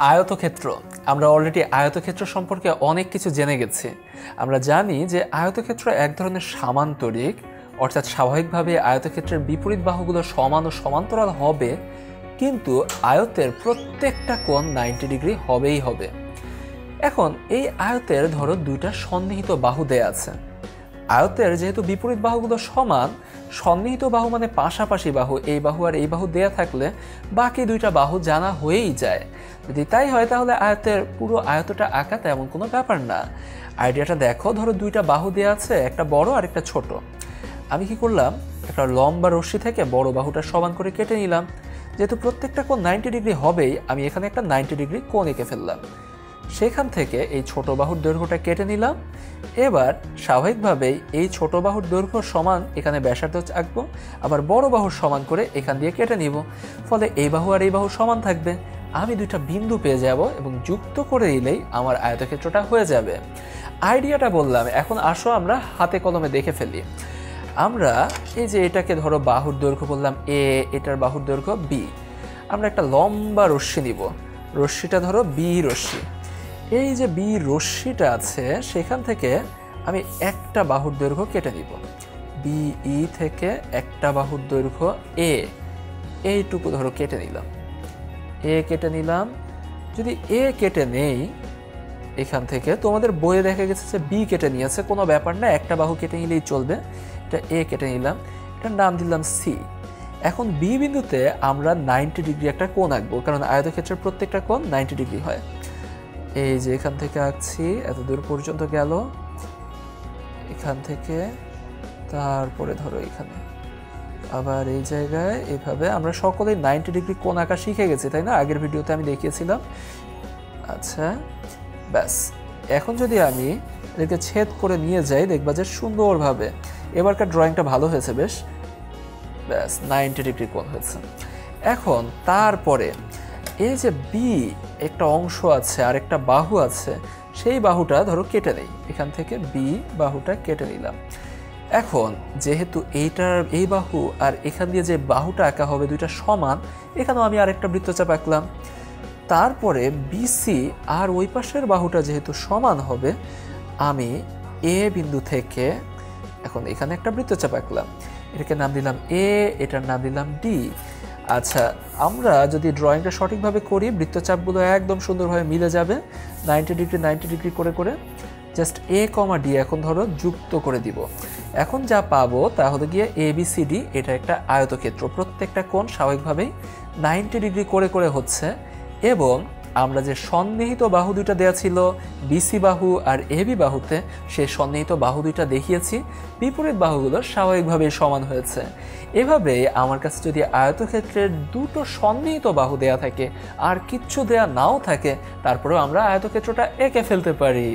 আয়তক্ষেত্র। আমরা অলরেডি আয়তক্ষেত্র সম্পর্কে অনেক কিছু জেনে গেছি। আমরা জানি যে আয়তক্ষেত্র এক ধরনের সামান্তরিক, অর্থাৎ স্বাভাবিকভাবে আয়তক্ষেত্রের বিপরীত বাহুগুলো সমান ও সমান্তরাল হবে, কিন্তু আয়তের প্রত্যেকটা কোণ 90 ডিগ্রি হবেই হবে। এখন এই আয়তের ধরো দুইটা সন্নিহিত বাহু দেয়া আছে। আয়তের যেহেতু বিপরীত বাহুগুলো সমান, সন্নিহিত বাহু মানে পাশাপাশি বাহু, এই বাহু আর এই বাহু দেয়া থাকলে বাকি দুইটা বাহু জানা হয়েই যায়। যদি তাই হয় তাহলে আয়তের পুরো আয়তটা আঁকা তেমন কোনো ব্যাপার না। আইডিয়াটা দেখো, ধরো দুইটা বাহু দেয়া আছে, একটা বড় আর একটা ছোট। আমি কি করলাম, একটা লম্বা রশ্মি থেকে বড় বাহুটা সমান করে কেটে নিলাম। যেহেতু প্রত্যেকটা কোণ 90 ডিগ্রি হবেই, আমি এখানে একটা 90 ডিগ্রি কোণ এঁকে ফেললাম। সেখান থেকে এই ছোট বাহুর দৈর্ঘ্যটা কেটে নিলাম। এবার স্বাভাবিকভাবেই এই ছোট বাহুর দৈর্ঘ্য সমান এখানে ব্যাসার্ধ আঁকবো, আবার বড় বাহুর সমান করে এখান দিয়ে কেটে নিব। ফলে এই বাহু আর এই বাহু সমান থাকবে। আমি দুইটা বিন্দু পেয়ে যাব এবং যুক্ত করে দিলেই আমার আয়তক্ষেত্রটা হয়ে যাবে। আইডিয়াটা বললাম, এখন আসো আমরা হাতে কলমে দেখে ফেলি। আমরা এই যে এটাকে ধরো বাহুর দৈর্ঘ্য বললাম এ, এটার বাহুর দৈর্ঘ্য বি। আমরা একটা লম্বা রশ্মি নিব, রশ্মিটা ধরো বি রশ্মি। এই যে বি রশ্মিটা আছে সেখান থেকে আমি একটা বাহুর দৈর্ঘ্য কেটে নিব। বিই থেকে একটা বাহুর দৈর্ঘ্য এ, এইটুকু ধরো কেটে নিলাম। এ কেটে নিলাম। যদি এ কেটে নেই এখান থেকে, তোমাদের বইয়ে দেখা গেছে যে বি কেটে নিয়েছে, কোনো ব্যাপার না, একটা বাহু কেটে নিলেই চলবে। এটা এ কেটে নিলাম, এটার নাম দিলাম সি। এখন বি বিন্দুতে আমরা 90 ডিগ্রি একটা কোণ আঁকবো, কারণ আয়তক্ষেত্রের প্রত্যেকটা কোণ 90 ডিগ্রি হয়। এই যে এখান থেকে আঁকছি, এত দূর পর্যন্ত গেল, এখান থেকে তারপরে ধরো এখানে, আবার এই জায়গায় এভাবে। আমরা সকলেই 90 ডিগ্রি কোণ আঁকা শিখে গেছি, তাই না? আগের ভিডিওতে আমি দেখিয়েছিলাম। আচ্ছা, ব্যাস। এখন যদি আমি এটাকে ছেদ করে নিয়ে যাই, দেখবা যে সুন্দরভাবে এবারকার ড্রয়িংটা ভালো হয়েছে বেশ। ব্যাস, 90 ডিগ্রি কোণ হয়েছে। এখন তারপরে এই যে বি একটা অংশ আছে আর একটা বাহু আছে, সেই বাহুটা ধরো কেটে নেই। এখান থেকে বি বাহুটা কেটে নিলাম। এখন যেহেতু এই বাহু আর এখান দিয়ে যে বাহুটা আঁকা হবে দুইটা সমান, এখানেও আমি আরেকটা বৃত্তচাপ আঁকলাম। তারপরে বিসি আর ওই পাশের বাহুটা যেহেতু সমান হবে, আমি এ বিন্দু থেকে এখন এখানে একটা বৃত্তচাপ আঁকলাম। এটাকে নাম দিলাম এ, এটার নাম দিলাম ডি। আচ্ছা, আমরা যদি ড্রয়িংটা সঠিকভাবে করি, বৃত্তচাপগুলো একদম সুন্দরভাবে মিলে যাবে 90 ডিগ্রি 90 ডিগ্রি করে করে। জাস্ট এ কমা ডি এখন ধরো যুক্ত করে দিব। এখন যা পাবো তা হলো গিয়ে এ বি সি ডি, এটা একটা আয়তক্ষেত্র। প্রত্যেকটা কোণ স্বাভাবিকভাবেই 90 ডিগ্রি করে করে হচ্ছে। এবং আমরা যে সন্নিহিত বাহু দুইটা দেওয়া ছিল বিসি বাহু আর এবি বাহুতে, সেই সন্নিহিত বাহু দুইটা দেখিয়েছি, বিপরীত বাহুগুলো স্বাভাবিকভাবেই সমান হয়েছে। এভাবে আমার কাছে যদি আয়তক্ষেত্রের দুটো সন্নিহিত বাহু দেয়া থাকে আর কিচ্ছু দেয়া নাও থাকে, তারপরেও আমরা আয়তক্ষেত্রটা এঁকে ফেলতে পারি।